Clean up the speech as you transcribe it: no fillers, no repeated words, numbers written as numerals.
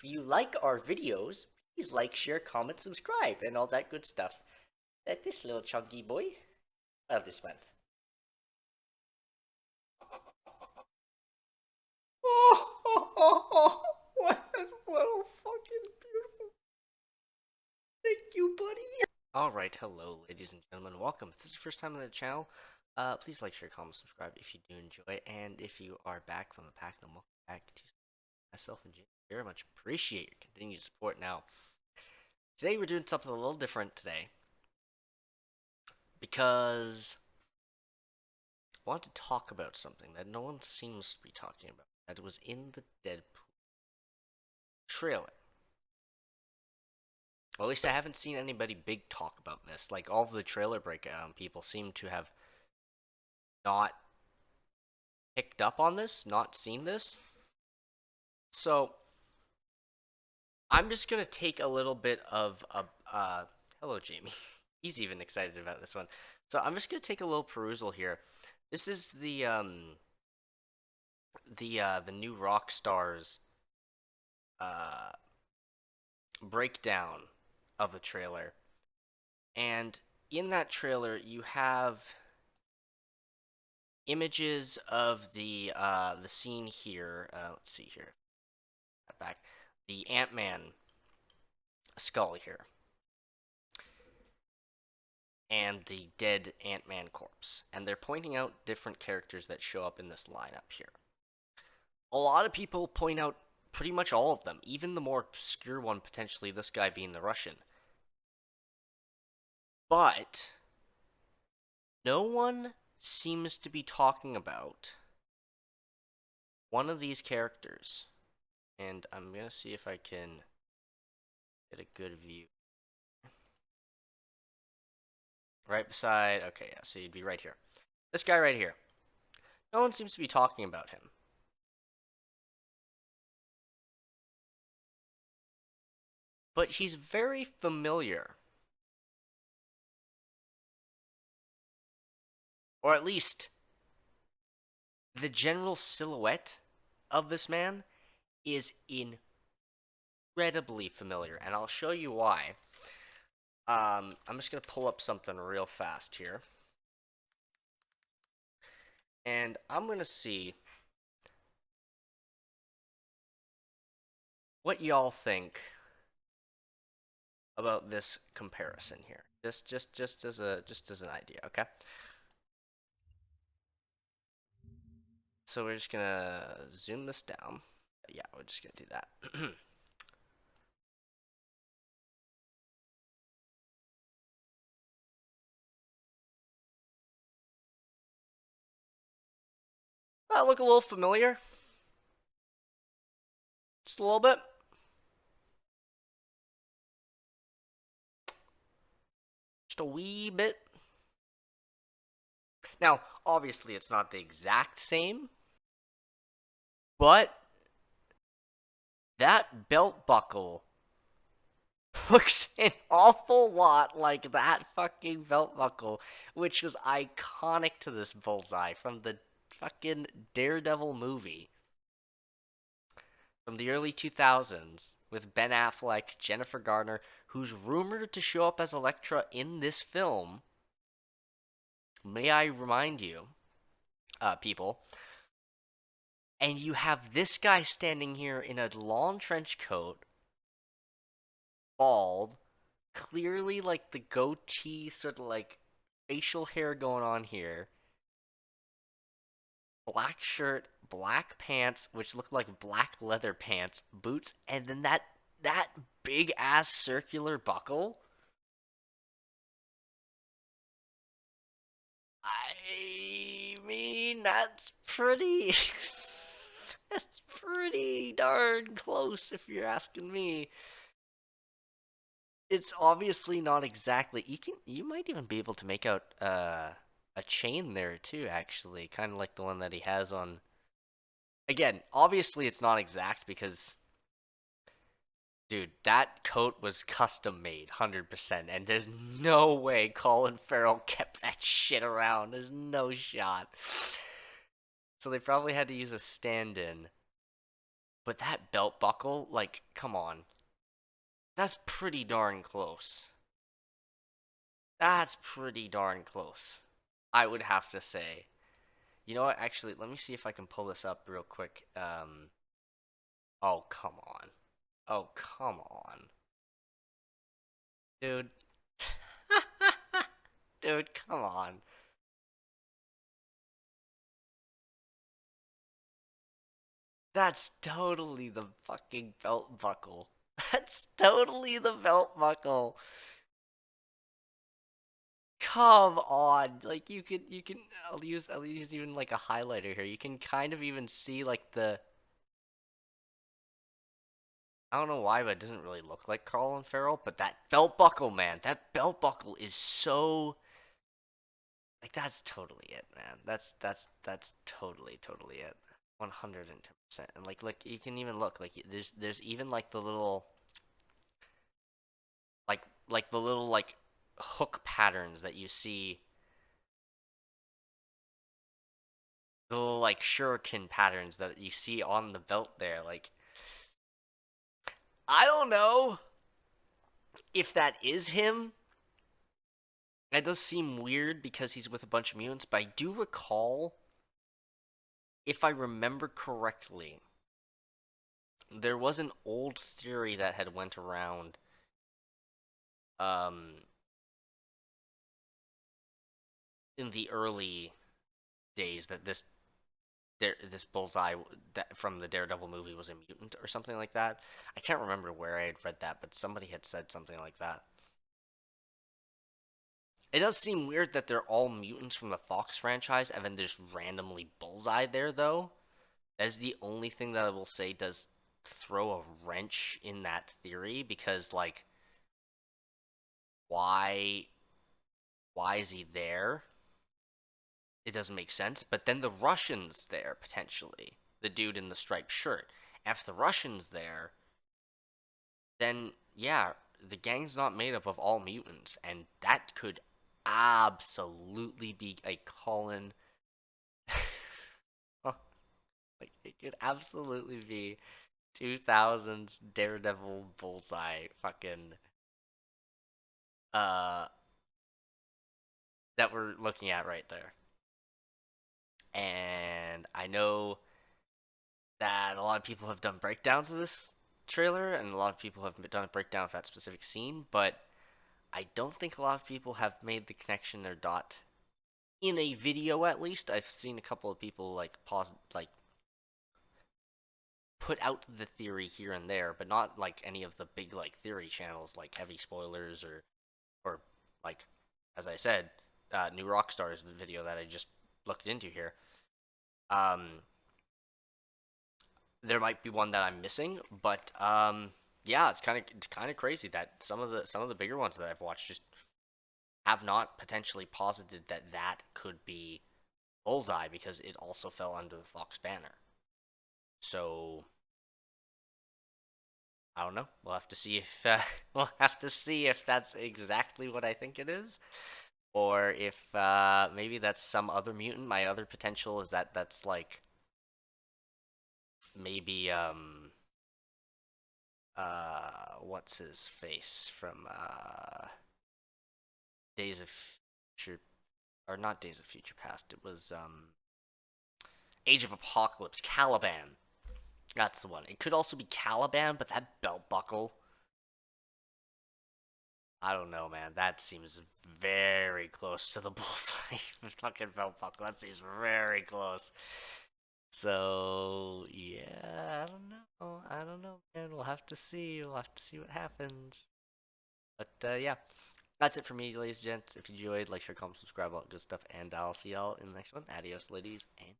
you like our videos, please like, share, comment, subscribe, and all that good stuff that this little chunky boy, well, this month. Oh, what a little fucking beautiful. Thank you, buddy. Alright, hello, ladies and gentlemen. Welcome. If this is your first time on the channel, please like, share, comment, subscribe if you do enjoy. And if you are back from the pack, then welcome back to myself and Jim. Very much appreciate your continued support. Now, today we're doing something a little different today because I want to talk about something that no one seems to be talking about. That was in the Deadpool trailer. Well, at least I haven't seen anybody big talk about this. Like, all of the trailer breakdown people seem to have not picked up on this, not seen this. So, I'm just gonna take a little bit of a, hello, Jamie. He's even excited about this one. So, I'm just gonna take a little perusal here. This is the new Rockstars breakdown of the trailer, and in that trailer you have images of the scene here. Let's see here, back the Ant-Man skull here, and the dead Ant-Man corpse, and they're pointing out different characters that show up in this lineup here. A lot of people point out pretty much all of them, even the more obscure one, potentially this guy being the Russian. But no one seems to be talking about one of these characters. And I'm going to see if I can get a good view. Right beside, okay, yeah, so you'd be right here. This guy right here. No one seems to be talking about him. But he's very familiar. Or at least, the general silhouette of this man is incredibly familiar, and I'll show you why. I'm just gonna pull up something real fast here, and I'm gonna see what y'all think about this comparison here. Just as an idea, okay? So we're just gonna zoom this down. Yeah, we're just gonna do that. That look a little familiar? Just a little bit? Just a wee bit? Now, obviously, it's not the exact same, but that belt buckle looks an awful lot like that fucking belt buckle, which was iconic to this Bullseye from the fucking Daredevil movie from the early 2000s with Ben Affleck, Jennifer Garner, who's rumored to show up as Elektra in this film. May I remind you, people, and you have this guy standing here in a long trench coat, bald, clearly like the goatee, sort of like facial hair going on here, black shirt, black pants, which look like black leather pants, boots, and then that big ass circular buckle. I mean, that's pretty. That's pretty darn close, if you're asking me. It's obviously not exactly. You might even be able to make out a chain there too. Actually, kind of like the one that he has on. Again, obviously it's not exact because, dude, that coat was custom made, 100%, and there's no way Colin Farrell kept that shit around. There's no shot. So they probably had to use a stand-in. But that belt buckle, like, come on. That's pretty darn close. That's pretty darn close. I would have to say. You know what? Actually, let me see if I can pull this up real quick. Oh, come on. Oh, come on. Dude. Dude, come on. That's totally the fucking belt buckle. That's totally the belt buckle. Come on. Like you can I'll use even like a highlighter here. You can kind of even see like the I don't know why, but it doesn't really look like Colin Farrell, but that belt buckle, man. That belt buckle is so like that's totally it, man. That's totally it. 110%. And like look, you can even look like there's even like the little like like the little like hook patterns that you see, the little like shuriken patterns that you see on the belt there. Like I don't know if that is him. That does seem weird because he's with a bunch of mutants, but I do recall, if I remember correctly, there was an old theory that had went around um in the early days that this Bullseye that from the Daredevil movie was a mutant or something like that. I can't remember where I had read that, but somebody had said something like that. It does seem weird that they're all mutants from the Fox franchise and then there's randomly Bullseye there though. That is the only thing that I will say does throw a wrench in that theory because like why why is he there? It doesn't make sense. But then the Russian's there potentially. The dude in the striped shirt. And if the Russian's there, then yeah, the gang's not made up of all mutants, and that could absolutely be a Colin. Like it could absolutely be 2000s Daredevil Bullseye fucking uh that we're looking at right there. And I know that a lot of people have done breakdowns of this trailer, and a lot of people have done a breakdown of that specific scene, but I don't think a lot of people have made the connection or dot in a video. At least I've seen a couple of people like pause, like put out the theory here and there, but not like any of the big like theory channels like Heavy Spoilers or like as I said, New Rockstar's video that I just looked into here. Um, there might be one that I'm missing, but yeah, it's kind of crazy that some of the bigger ones that I've watched just have not potentially posited that that could be Bullseye because it also fell under the Fox banner. So I don't know. We'll have to see if we'll have to see if that's exactly what I think it is, or if maybe that's some other mutant. My other potential is that that's like maybe what's his face from Days of Future, or not Days of Future Past. It was Age of Apocalypse. Caliban. That's the one. It could also be Caliban, but that belt buckle. I don't know, man. That seems very close to the Bullseye fucking belt buckle. That seems very close. So yeah, I don't know. I don't know, man. We'll have to see. We'll have to see what happens. But yeah, that's it for me, ladies and gents. If you enjoyed, like, share, comment, subscribe, all that good stuff, and I'll see y'all in the next one. Adios, ladies and